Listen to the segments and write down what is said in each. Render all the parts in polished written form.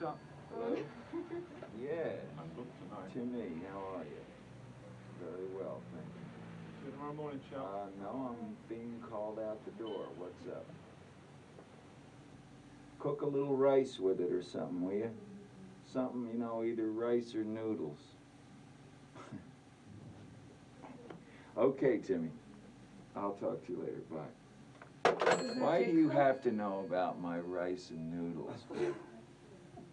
up. Hello? Yeah. Nice look tonight. Timmy, how are you? Very well, thank you. See you tomorrow morning, Chuck. No, I'm being called out the door. What's up? Cook a little rice with it or something, will you? Something, you know, either rice or noodles. Okay, Timmy. I'll talk to you later. Bye. Why do you have to know about my rice and noodles?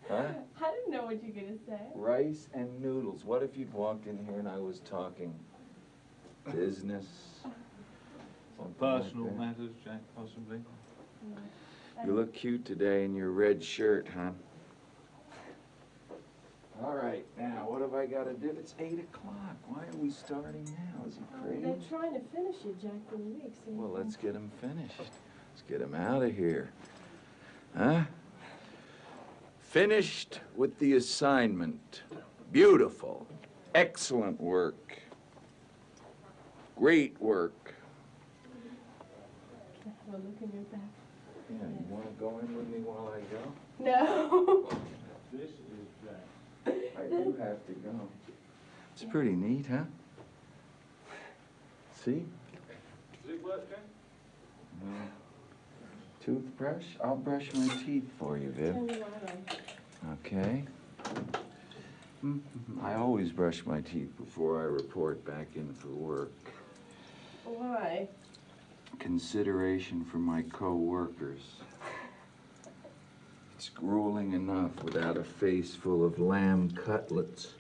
Huh? I didn't know what you were going to say. Rice and noodles. What if you'd walked in here and I was talking business? Some personal matters, Jack, possibly. You look cute today in your red shirt, huh? All right, now, what have I got to do? It's 8 o'clock. Why are we starting now? Is it crazy? They're trying to finish it, Jack, for the week. So well, let's get them finished. Let's get them out of here. Huh? Finished with the assignment. Beautiful. Excellent work. Great work. Can I have a look in your back? Yeah, you want to go in with me while I go? No. This is Jack. I do have to go. It's pretty neat, huh? See? Does it work, Jack? Toothbrush? I'll brush my teeth for you, Viv. Tell me why. Okay. I always brush my teeth before I report back in for work. Why? Consideration for my co-workers. It's grueling enough without a face full of lamb cutlets.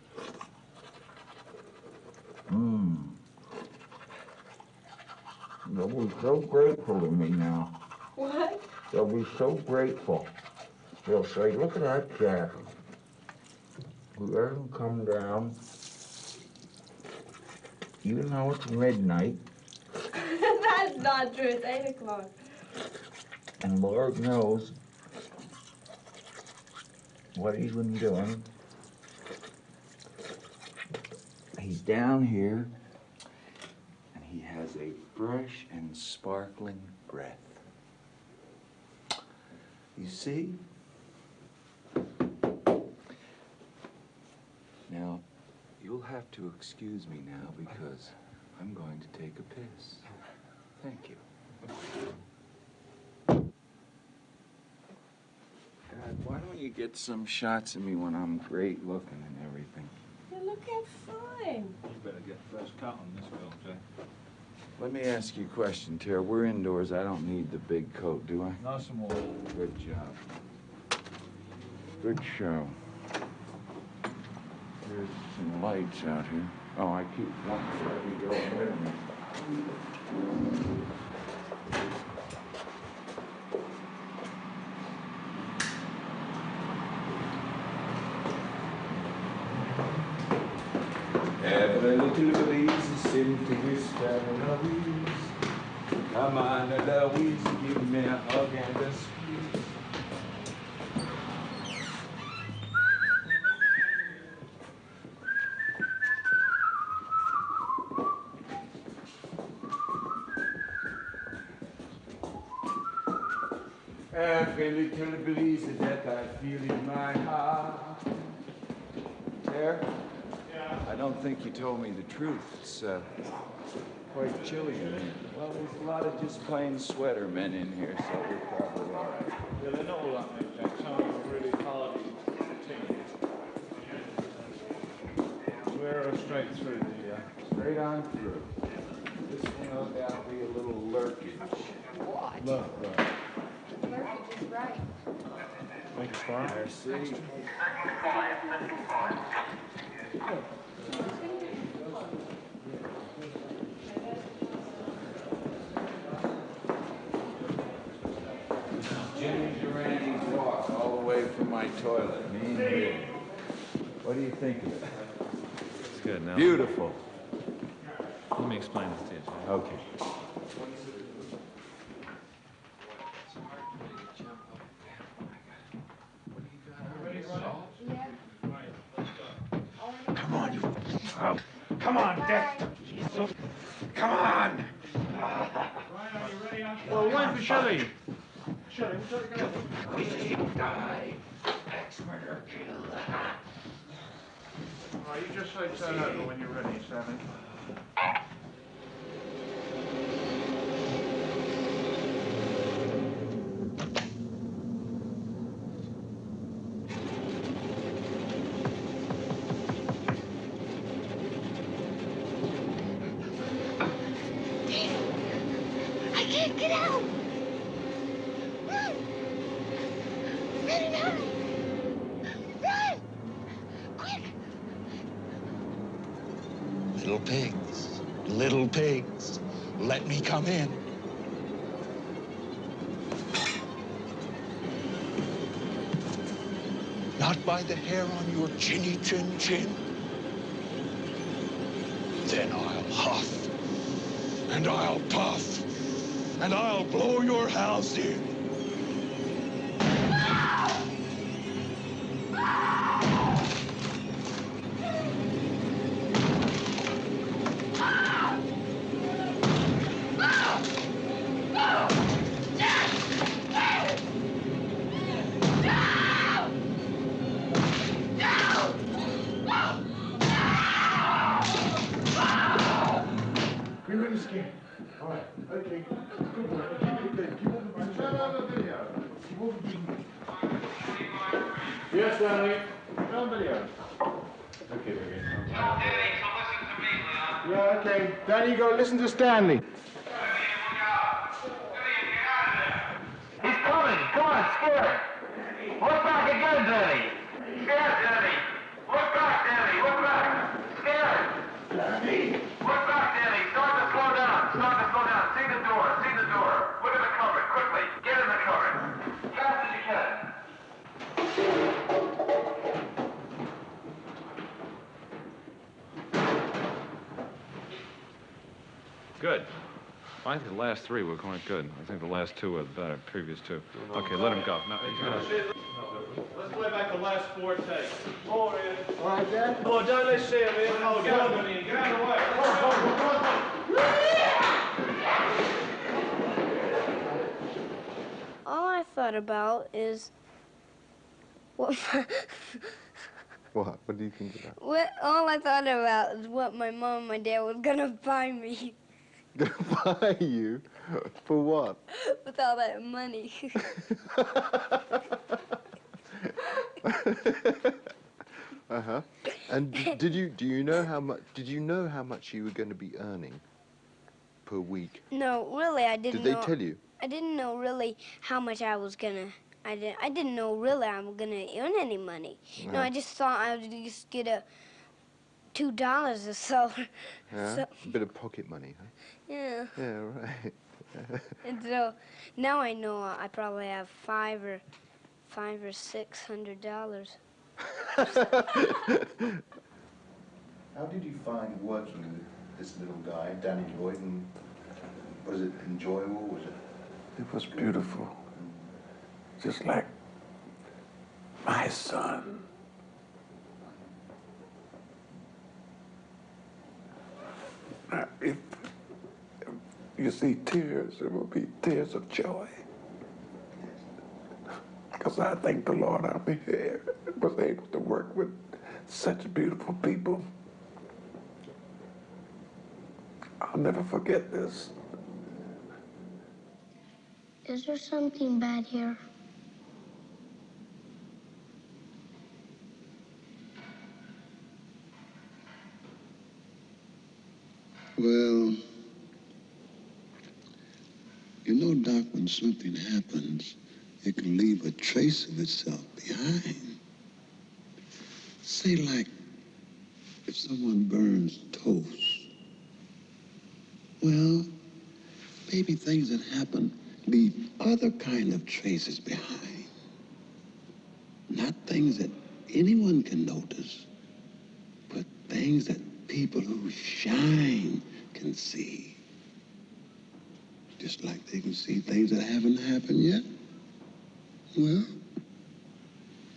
They'll be so grateful to me now. What? They'll be so grateful. They'll say, look at that Jack. He doesn't come down, even though it's midnight. That's not true. It's 8 o'clock. And Lord knows what he's been doing. He's down here, and he has a fresh and sparkling breath. You see? Now, you'll have to excuse me now because I'm going to take a piss. Thank you. God, why don't you get some shots of me when I'm great looking and everything? You're looking fine. You better get first cut on this film, Jack. Let me ask you a question, Tara. We're indoors. I don't need the big coat, do I? Nice and warm. Good job. Good show. There's some lights out here. Oh, I keep wanting to let me go ahead of me. Every little breeze seems to whisper Louise. Come on, Louise, give me a hug and a squeeze. Every little breeze that I feel in my heart. There? Yeah. I don't think you told me the truth. It's quite chilly in here. Well, there's a lot of just plain sweater men in here, so we're probably all right. Yeah, they're not all like me, Jack. Some of them are really hardy teams. We're straight through the... Straight on through. This will no doubt be a little lurkage. What? Look, Lurkage is right. make it far. There, see? Jimmy Durante's walk all the way from my toilet. Me and you. What do you think of it? It's good now. Beautiful. Let me explain this to you, Jack. Okay. Come on, you. Oh, come on, Dick. Jesus. Come on. Well, wait for Shelley. Shelley, we die. axe murderer killed. All right, you just say turn over when you're ready, Stanley. I can't get out! Run! Run and hide! Run! Quick! Little pigs, let me come in. Not by the hair on your chinny chin chin. Then I'll huff, and I'll puff, and I'll blow your house in. You're really scared. All right. Okay. Good boy. Keep on. Turn on the video. Yes, Stanley. Turn on video. Okay, we're good. Yeah, okay. Danny, you go listen to Stanley. He's coming. Come on, scared. Look back again, Danny. Scared, Danny. Look back, Danny. Look back. Scared. Danny. Look back, Danny. Start to slow down. Start to slow down. See the door. See the door. Look at the cupboard. Quickly. Get in the cupboard. Fast as you can. Good. I think the last three were quite good. I think the last two were better, previous two. Okay, let him go. No, Let's play back the last 4 takes. All right, Dad? Oh, don't let see him in. Oh, get out of the way. Get out of the way. All I thought about is what What? What do you think about? all I thought about is what my mom and my dad was gonna buy me Gonna buy you? For what? with all that money. Uh-huh. And do you know how much you were going to be earning per week? No, really, I didn't Did know. they tell you? I didn't know really how much I was gonna. I didn't know really I'm gonna earn any money. No, I just thought I would just get $2 or so. Yeah? So, A bit of pocket money, huh? yeah. Yeah, right. And so now I know I probably have $500 or $600. How did you find working with this little guy, Danny Lloyd, and was it enjoyable? Was it? It was beautiful. Just like my son. Now, if you see tears, it will be tears of joy. Because I thank the Lord I'm here, was able to work with such beautiful people. I'll never forget this. Is there something bad here? Well, you know, Doc, when something happens, it can leave a trace of itself behind. Say, like, if someone burns toast, well, maybe things that happen leave other kind of traces behind. Not things that anyone can notice, but things that people who shine can see. Just like they can see things that haven't happened yet. Well,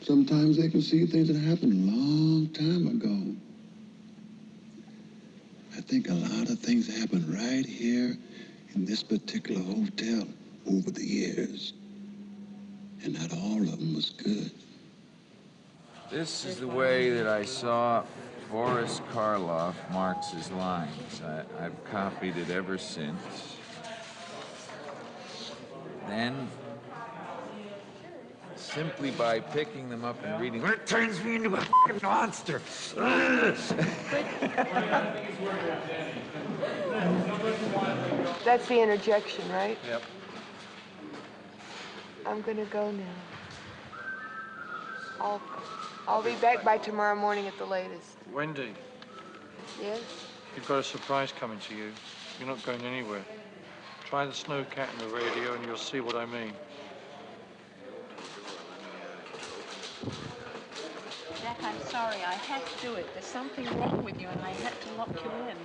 sometimes they can see things that happened a long time ago. I think a lot of things happened right here in this particular hotel over the years. And not all of them was good. This is the way that I saw Boris Karloff marks his lines. I've copied it ever since. Then, simply by picking them up and reading, it turns me into a fucking monster. That's the interjection, right? Yep. I'm gonna go now. I'll be back by tomorrow morning at the latest. Wendy, Yes? you've got a surprise coming to you. You're not going anywhere. Try the snow cat in the radio and you'll see what I mean. Jack, I'm sorry. I had to do it. There's something wrong with you, and I had to lock you in.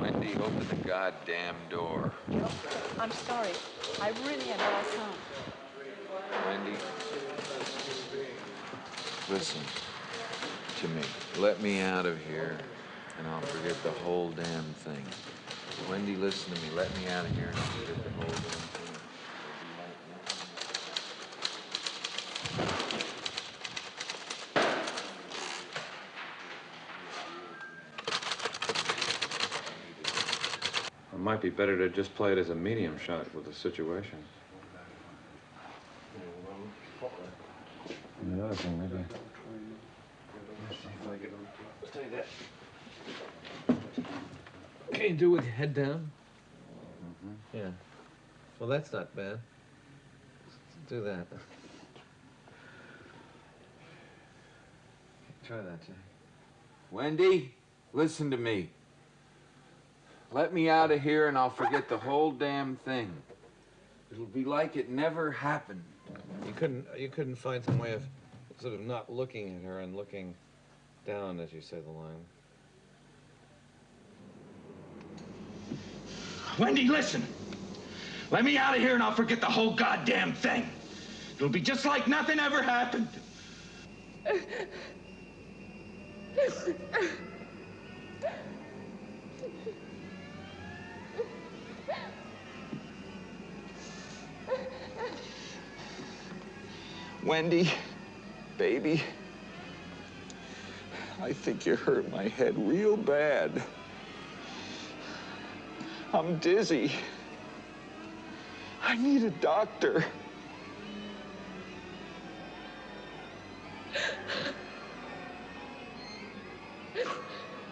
Wendy, open the goddamn door. I'm sorry. I really am, but I can't. Wendy, listen to me. Let me out of here, and I'll forget the whole damn thing. Wendy, listen to me. Let me out of here, and I'll forget the whole damn thing. It might be better to just play it as a medium shot with the situation. And the other thing, maybe. Let's take that. Can you do with your head down? Mm-hmm. Yeah. Well, that's not bad. Let's do that. Try that, Jack. Wendy, listen to me. Let me out of here and I'll forget the whole damn thing. It'll be like it never happened. You couldn't find some way of sort of not looking at her and looking down as you say the line. Wendy, listen. Let me out of here and I'll forget the whole goddamn thing. It'll be just like nothing ever happened. Wendy, baby, I think you hurt my head real bad. I'm dizzy. I need a doctor.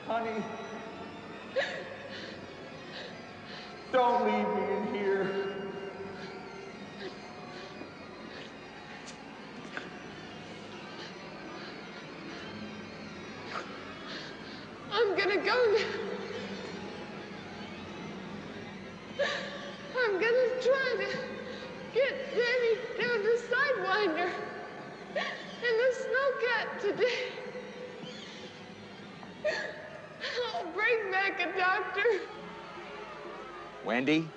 Honey, don't leave me in here. I'm gonna go now. I'm gonna try to get Danny down to Sidewinder and the snowcat today. I'll bring back a doctor. Wendy?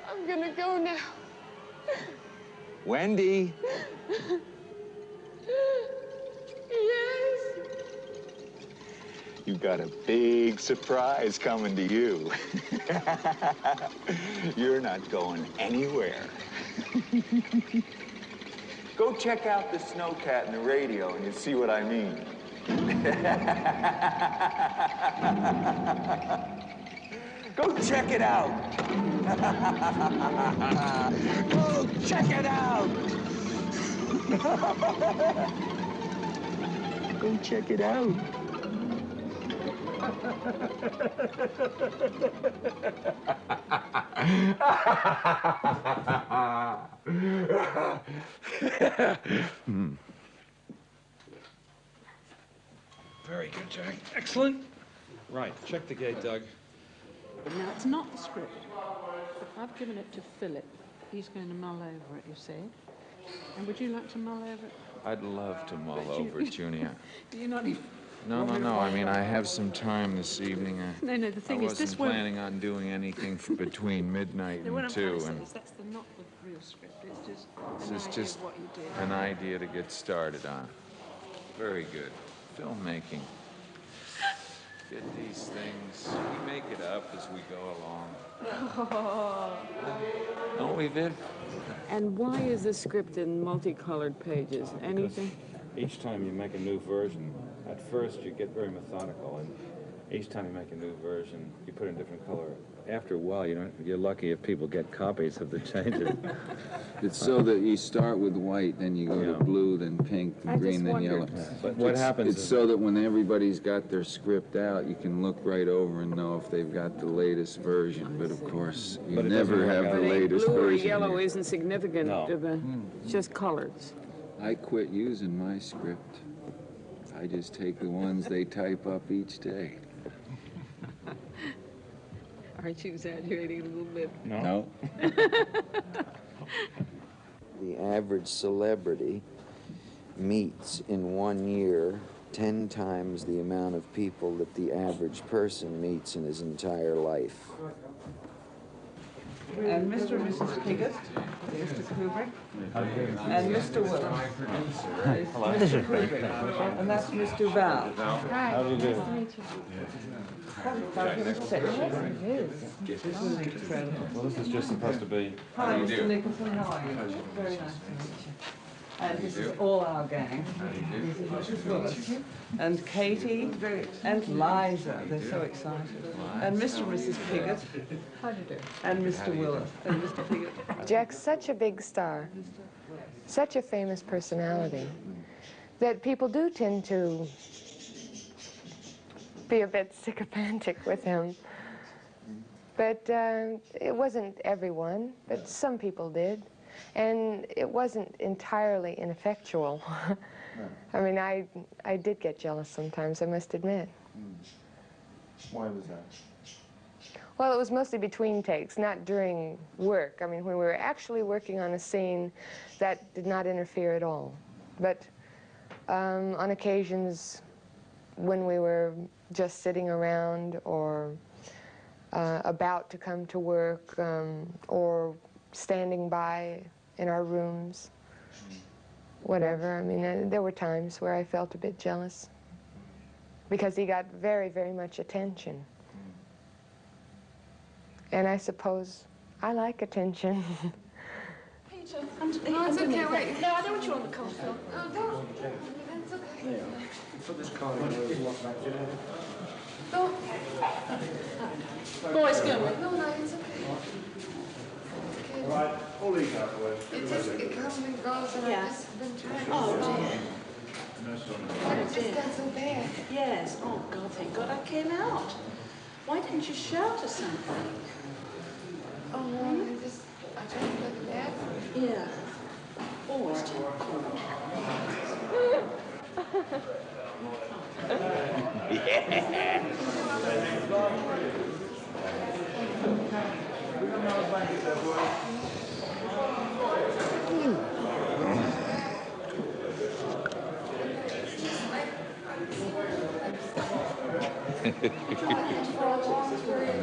I'm gonna go now. Wendy? Yes. You got a big surprise coming to you. You're not going anywhere. Go check out the snowcat in the radio and you'll see what I mean. Go check it out. Go check it out. Go check it out. Very good, Jack. Excellent. Right, check the gate, Doug. Now, it's not the script. I've given it to Philip. He's going to mull over it, you see. And would you like to mull over it? I'd love to mull over it, Junior. You're not even... No. I mean, I have some time this evening. No, the thing is, this won't... I wasn't planning on doing anything between midnight and 2. And that's not the real script. It's just this is just what you did. an idea to get started on. Very good. Filmmaking. Get these things. We make it up as we go along. Oh. Don't we, Viv? And why is this script in multicolored pages? Anything? Each time you make a new version, at first you get very methodical, and each time you make a new version, you put in a different color. After a while, you're lucky if people get copies of the changes. It's so that you start with white, then you go to blue, then pink, then green, then yellow. But what happens It's is so that when everybody's got their script out, you can look right over and know if they've got the latest version. But of course, you But it never doesn't work have out. the latest Blue or version. yellow isn't significant. No. It's just colors. I quit using my script. I just take the ones they type up each day. Aren't you exaggerating a little bit? No. The average celebrity meets in 1 year 10 times the amount of people that the average person meets in his entire life. And Mr. and Mrs. Piggott, Mr. Kubrick, and Mr. Willis. Hello. Mr. Kubrick. And that's Miss Duval. Hi. How do you do? Nice to meet you. This is incredible. Well, this is just supposed to be... Hi, Mr. Nicholson. How are you? Very nice to meet you. And this is all our gang. This is Mrs. Willis. And Katie and Liza. They're so excited. And Mr. and Mrs. Piggott. How do you do? And Mr. Willis. And Mr. Piggott. Jack's such a big star, such a famous personality, that people do tend to be a bit sycophantic with him. But it wasn't everyone, but some people did. And it wasn't entirely ineffectual. I mean, I did get jealous sometimes, I must admit. Why was that? Well, it was mostly between takes, not during work. I mean, when we were actually working on a scene, that did not interfere at all. But on occasions when we were just sitting around or about to come to work or standing by in our rooms, whatever. I mean, there were times where I felt a bit jealous because he got very, very much attention. And I suppose I like attention. Peter, no, it's okay, wait. No, I don't want you on the cold floor. Oh, don't. It's okay. Put this car in there. Go. Boys, go. No, it's okay. All right, we'll leave that way. It comes and goes, and I've just been trying to But it just got so bad. Yes. Oh, God, thank God I came out. Why didn't you shout or something? Oh, no, I tried to look bad. Yeah. Always do.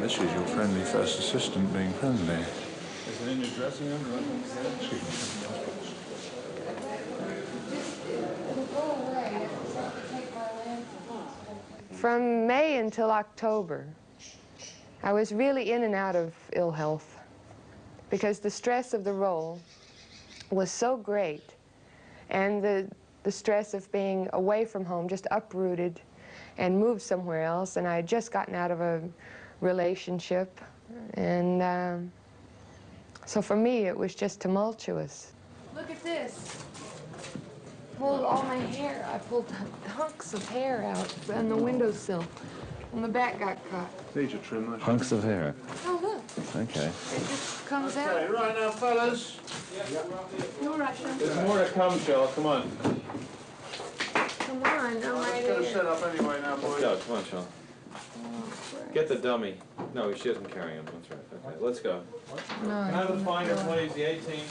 This is your friendly first assistant being friendly. Is it in your dressing room? From May until October, I was really in and out of ill health because the stress of the role was so great, and the stress of being away from home, just uprooted and moved somewhere else, and I had just gotten out of a relationship, and so for me it was just tumultuous. Look at this. Pulled all my hair. I pulled hunks of hair out on the windowsill, and the back got cut. Need to trim that. Hunks of hair. Oh, look. Okay. It just comes out. Okay, right now, fellas. No rush. There's more to come, Joel. Come on. Come on, I'm Let's right go here. set up anyway now, boys. Let's go. Come on, Sean. Get the dummy. No, she isn't carrying him. That's right. Okay, let's go. No, Can I have the finder, please? The 18.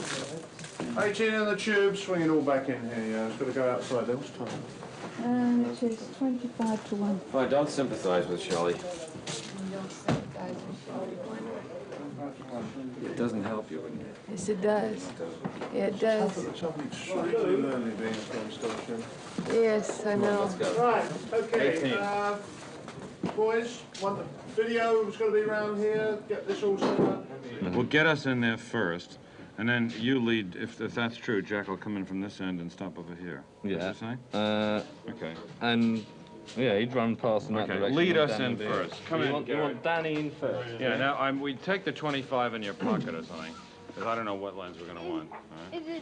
18 in the tube. Swing it all back in here. Yeah, it's got to go outside there. What's time? It is 25 to 1. Fine, don't sympathize with Shelley. It doesn't help you. Yes, it does. It does. Extremely lonely being from Stockton. Yes, I know. Let's go. Right, okay. 18. Boys, want the video was going to be around here. Get this all set up. Well, get us in there first, And then you lead, if that's true, Jack will come in from this end and stop over here. Yeah. What you say? Okay. And, yeah, he'd run past in that direction. Lead us Danny in there. first. Come in, You want Danny in first? Yeah, now we take the 25 in your pocket or something, because I don't know what lens we're going to want. All right? Is it?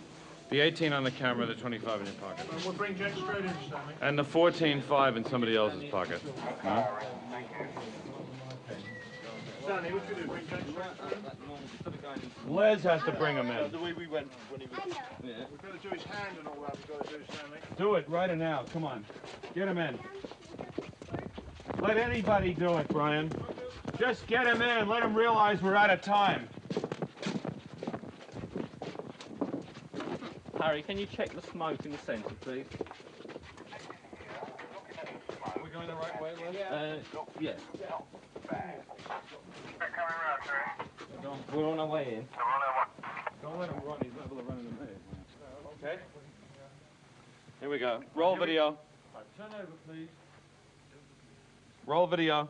The 18 on the camera, the 25 in your pocket. We'll bring Jack straight in, Stanley. And the 14.5 in somebody else's pocket. Huh? Stanley, what you do? Bring Jack straight in? Les has to bring him in. The way we went when he was... Yeah. We've got to do his hand and all that. We've got to do, Stanley. Do it right now. Come on. Get him in. Let anybody do it, Brian. Just get him in and let him realize we're out of time. Harry, can you check the smoke in the centre, please? Are we going the right way, Les? Yeah. We're on our way in. Don't let him run. He's liable to run into me. Okay? Here we go. Roll video. Turn over, please. Roll video.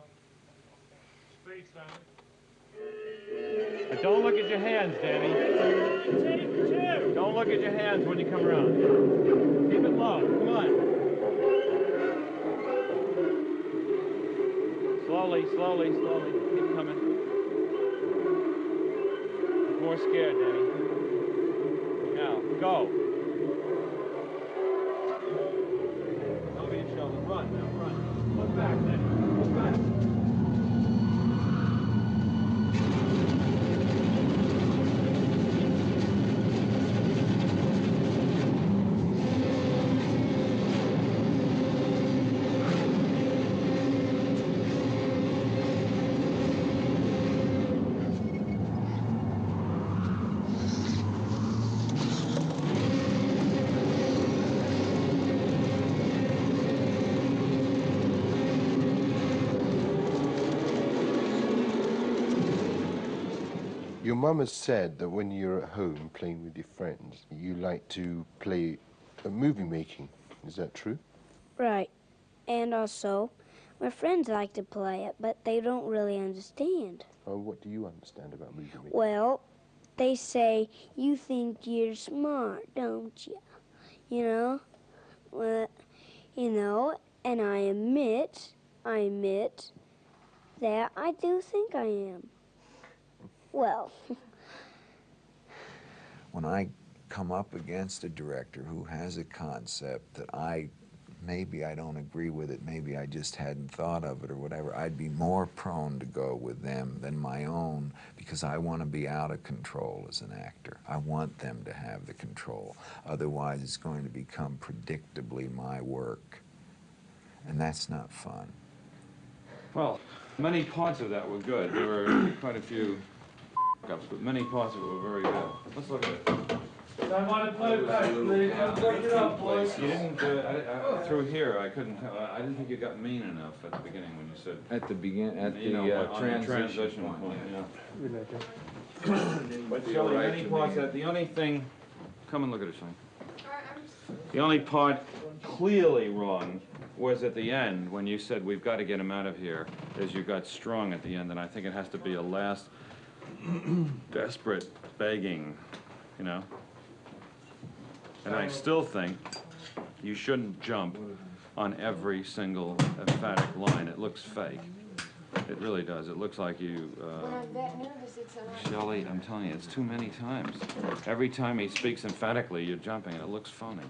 Speed, Stanley. But don't look at your hands, Danny. Don't look at your hands when you come around. Keep it low. Come on. Slowly, slowly, slowly. Keep coming. More scared, Danny. Now, go. Over your shoulder. Run now, run. Look back, Danny. Look back. Your mum has said that when you're at home playing with your friends, you like to play movie making. Is that true? Right. And also, my friends like to play it, but they don't really understand. Oh, what do you understand about movie making? Well, they say, you think you're smart, don't you? You know? Well, you know, and I admit that I do think I am. Well. When I come up against a director who has a concept that maybe I don't agree with it, maybe I just hadn't thought of it or whatever, I'd be more prone to go with them than my own because I want to be out of control as an actor. I want them to have the control. Otherwise, it's going to become predictably my work. And that's not fun. Well, many parts of that were good. There were quite a few ups, but many parts of it were very good. Let's look at it. Don't mind the play back, please. Don't break it up, boys. You didn't, through here, I couldn't tell. I didn't think you got mean enough at the beginning when you said. At the beginning, at you know, the transition point. Yeah. But Shelley, many parts that the only thing, come and look at it, Shelley. The only part clearly wrong was at the end when you said we've got to get him out of here, as you got strong at the end, and I think it has to be a last desperate begging, you know. And I still think you shouldn't jump on every single emphatic line. It looks fake. It really does. It looks like you, When I'm that nervous, it's Shelley, I'm telling you, it's too many times. Every time he speaks emphatically, you're jumping, and it looks phony.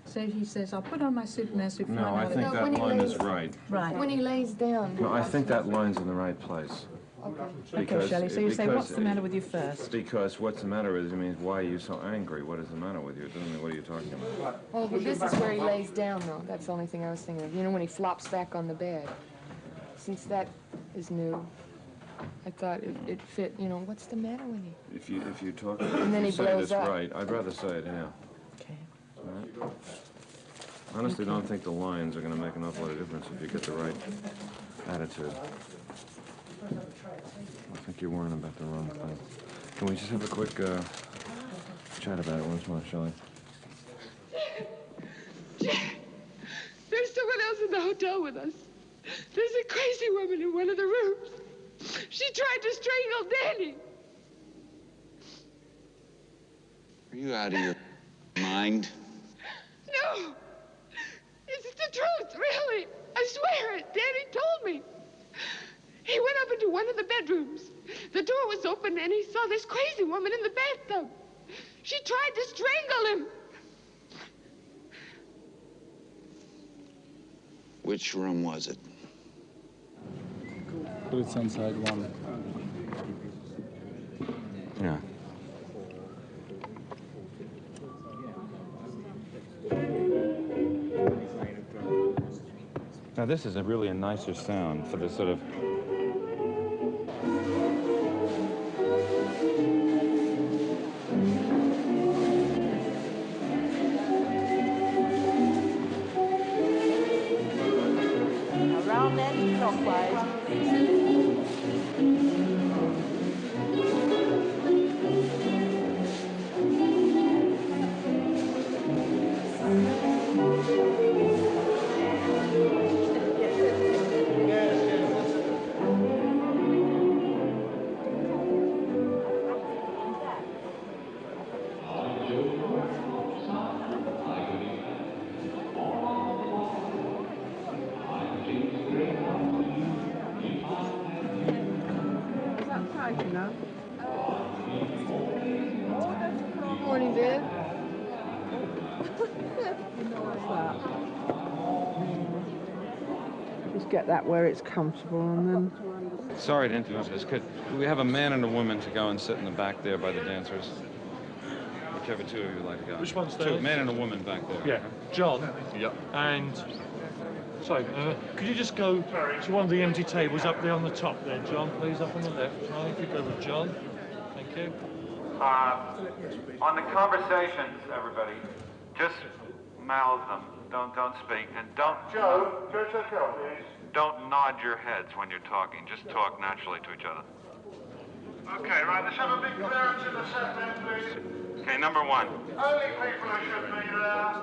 So he says, I'll put on my Superman suit. No, I think that line is right. Right. When he lays down. No, I think that line's in the right place. Okay, Shelley, so you say, what's the matter with you first? Because what's the matter with you means, why are you so angry? What is the matter with you? It doesn't mean, what are you talking about? Oh, but this is where he lays down, though. That's the only thing I was thinking of. You know, when he flops back on the bed. Since that is new, I thought it fit, you know, what's the matter with you? If you talk, And then he say blows this up. right, I'd rather say it, yeah. Okay. All right? Honestly, don't think the lines are going to make an awful lot of difference if you get the right attitude. I think you're worrying about the wrong thing. Can we just have a quick chat about it once more, Shelley? Jack, there's someone else in the hotel with us. There's a crazy woman in one of the rooms. She tried to strangle Danny. you out of your mind? No. It's the truth, really. I swear it. Danny told me. He went up into one of the bedrooms. The door was open and he saw this crazy woman in the bathtub. She tried to strangle him. Which room was it? But it's inside one. Yeah. Now this is really a nicer sound for the sort of... Around anti-clockwise. Morning, Dad. Just get that where it's comfortable and then... Sorry to interrupt this. Could we have a man and a woman to go and sit in the back there by the dancers? Whichever two of you like to go. Which one's Two, there? a man and a woman back there. Yeah, John. Yep. And sorry, could you just go to one of the empty tables up there on the top there, John, please, up on the left. Right, if you go with John. Thank you. On the conversations, everybody, just mouth them. Don't speak, and don't... Joe, go to the car, please. Don't nod your heads when you're talking. Just talk naturally to each other. Okay, right, let's have a big clearance in the second, please. Okay, number one. Only people who should be there.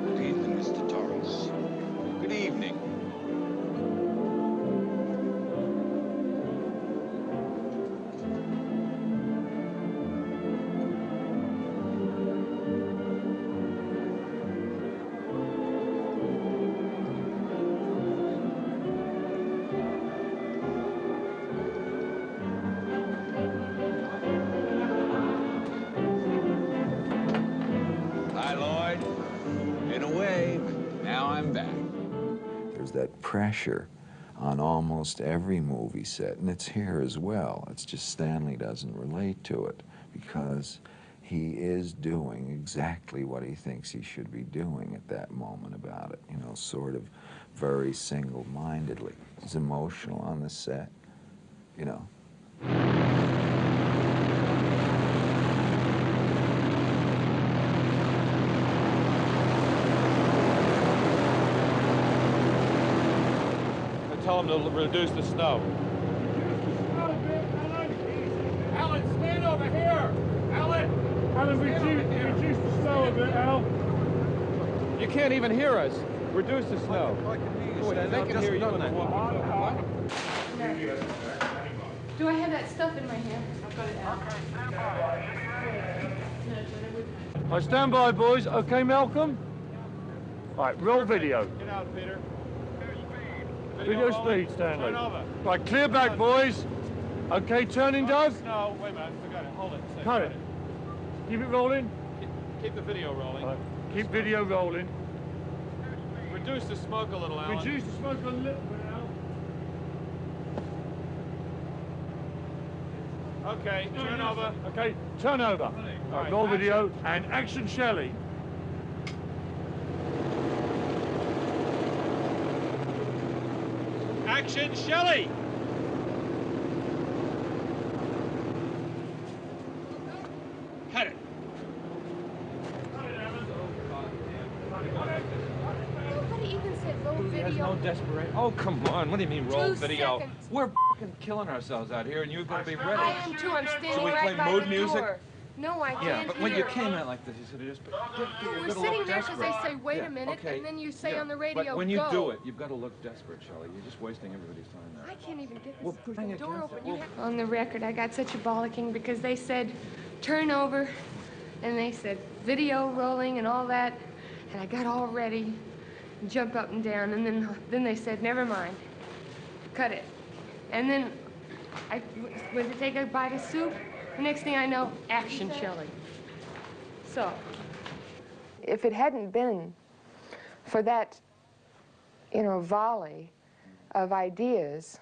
Good evening, Mr. Torrance. Good evening. Hi, Lloyd. Been away, but now I'm back. There's that pressure on almost every movie set, and it's here as well. It's just Stanley doesn't relate to it because he is doing exactly what he thinks he should be doing at that moment about it, you know, sort of very single-mindedly. He's emotional on the set, you know. Tell them to reduce the snow. Alan, stand over here! Alan, reduce the snow a bit, Al. You can't even hear us. Reduce the snow. They can hear you when I walk. Do I have that stuff in my hand? I've got it out. I stand by, boys. Okay, Malcolm? Right, roll video. Get out, Peter. Video speed, Stanley. Turn over. Right, clear back, boys. Okay, turning, Doug. No, wait a minute. Forgot it. Hold it. Cut it. Keep it rolling. Keep the video rolling. Right. Keep video rolling. Reduce the smoke a little, Alan. Reduce the smoke a little bit, Al. Okay, turn over. Okay, turn over. Right, roll video and action, Shelley. Action, Shelley! Cut it. Nobody even said roll There's video. no desperation. Oh, come on. What do you mean roll 2 video? seconds. We're f***ing killing ourselves out here, and you're going to be ready. I am too. I'm standing we right play by mood the music? door. No, I can't Yeah, but when you hear. came out like this, you said, just We're sitting there because they say, wait a minute, okay. and then you say Yeah, on the radio, but when you go. do it, you've got to look desperate, Shelley. You're just wasting everybody's time there. I can't even get Well, this bring it door against open. it. On the record, I got such a bollocking because they said, turn over, and they said, video rolling and all that, and I got all ready, and jump up and down, and then they said, never mind, cut it. And then I went to take a bite of soup. The next thing I know, action, Shelley. So. If it hadn't been for that, you know, volley of ideas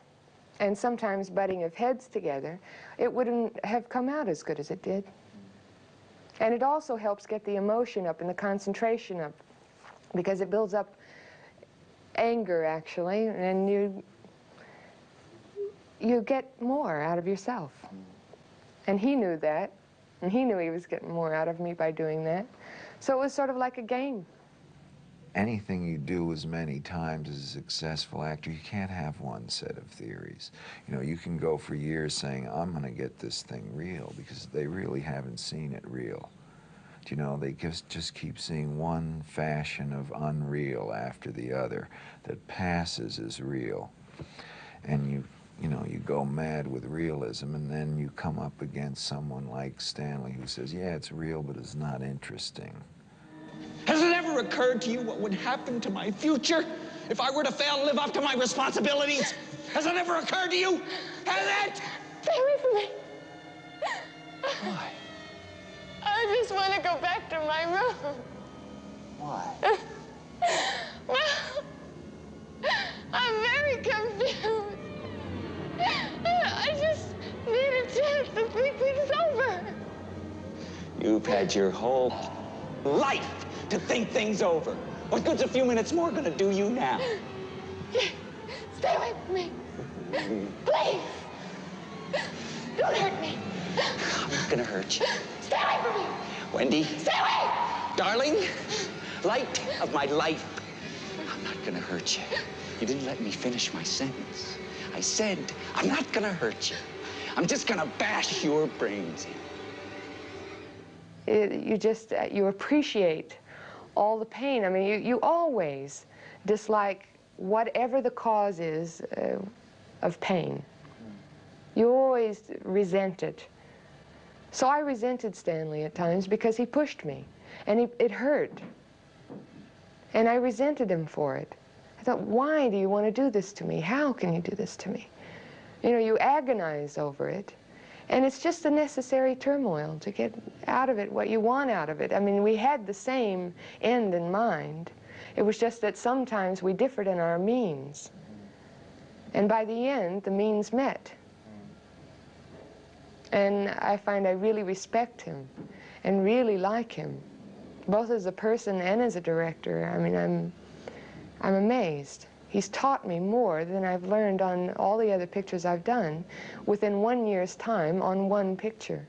and sometimes butting of heads together, it wouldn't have come out as good as it did. And it also helps get the emotion up and the concentration up, because it builds up anger, actually, and you get more out of yourself. And he knew that, and he knew he was getting more out of me by doing that. So it was sort of like a game. Anything you do as many times as a successful actor, you can't have one set of theories. You know, you can go for years saying, I'm going to get this thing real, because they really haven't seen it real. You know, they just keep seeing one fashion of unreal after the other that passes as real. And you know, you go mad with realism, and then you come up against someone like Stanley who says, yeah, it's real, but it's not interesting. Has it ever occurred to you what would happen to my future if I were to fail to live up to my responsibilities? Has it ever occurred to you? Has it? Stay away from me. Why? I just want to go back to my room. Why? Well, I'm very confused. I just need a chance to think things over. You've had your whole life to think things over. What good's a few minutes more gonna do you now? Stay away from me. Please. Don't hurt me. I'm not gonna hurt you. Stay away from me. Wendy. Stay away. Darling, light of my life. I'm not gonna hurt you. You didn't let me finish my sentence. I said, I'm not gonna hurt you. I'm just gonna bash your brains in. You appreciate all the pain. I mean, you always dislike whatever the cause is of pain. You always resent it. So I resented Stanley at times because he pushed me, and it hurt. And I resented him for it. I thought, why do you want to do this to me? How can you do this to me? You know, you agonize over it. And it's just a necessary turmoil to get out of it what you want out of it. I mean, we had the same end in mind. It was just that sometimes we differed in our means. And by the end, the means met. And I find I really respect him and really like him, both as a person and as a director. I mean, I'm amazed. He's taught me more than I've learned on all the other pictures I've done within 1 year's time on one picture.